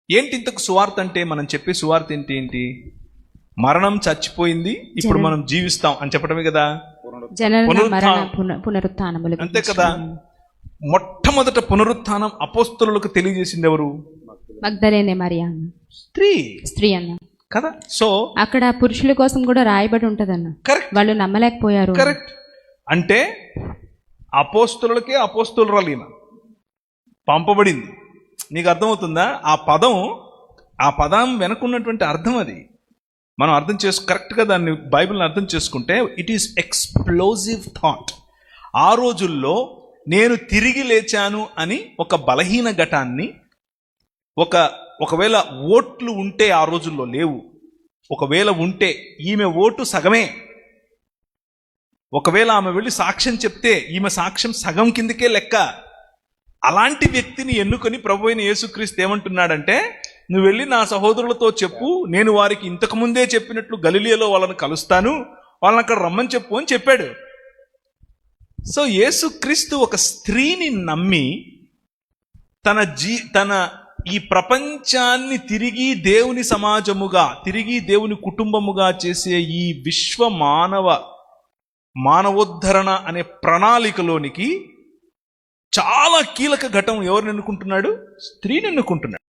ఏంటి ఇంతకు సువార్త అంటే? మనం చెప్పే సువార్త ఏంటి? మరణం చచ్చిపోయింది, ఇప్పుడు మనం జీవిస్తాం అని చెప్పడమే కదా. పునరుత్థానములు అంతే కదా. మొట్టమొదట పునరుత్థానం అపోస్తలులకు తెలియజేసింది ఎవరు? మగ్దలేనే మరియా స్త్రీ అన్న కదా. సో అక్కడ పురుషుల కోసం కూడా రాయబడి ఉంటదన్న. కరెక్ట్. వాళ్ళు నమ్మలేకపోయారు. కరెక్ట్. అంటే అపోస్తలులకే అపోస్తలురాలు ఈమె పంపబడింది. నీకు అర్థమవుతుందా? ఆ పదం వెనకున్నటువంటి అర్థం అది మనం అర్థం కరెక్ట్గా దాన్ని బైబిల్ని అర్థం చేసుకుంటే ఇట్ ఈస్ ఎక్స్ప్లోజివ్ థాట్. ఆ రోజుల్లో నేను తిరిగి లేచాను అని ఒక బలహీన ఘటాన్ని, ఒకవేళ ఓట్లు ఉంటే ఆ రోజుల్లో లేవు, ఒకవేళ ఉంటే ఈమె ఓటు సగమే, ఒకవేళ ఆమె వెళ్ళి సాక్ష్యం చెప్తే ఈమె సాక్ష్యం సగం కిందకే లెక్క. అలాంటి వ్యక్తిని ఎన్నుకొని ప్రభు అయిన యేసుక్రీస్తు ఏమంటున్నాడంటే, నువ్వు వెళ్ళి నా సహోదరులతో చెప్పు, నేను వారికి ఇంతకు ముందే చెప్పినట్లు గలిలియలో వాళ్ళని కలుస్తాను, వాళ్ళని అక్కడ రమ్మని చెప్పు అని చెప్పాడు. సో యేసుక్రీస్తు ఒక స్త్రీని నమ్మి తన ఈ ప్రపంచాన్ని తిరిగి దేవుని సమాజముగా, తిరిగి దేవుని కుటుంబముగా చేసే ఈ మానవోద్ధరణ అనే ప్రణాళికలోనికి చాలా కీలక ఘటం ఎవరిని ఎన్నుకుంటున్నాడు? స్త్రీని ఎన్నుకుంటున్నాడు.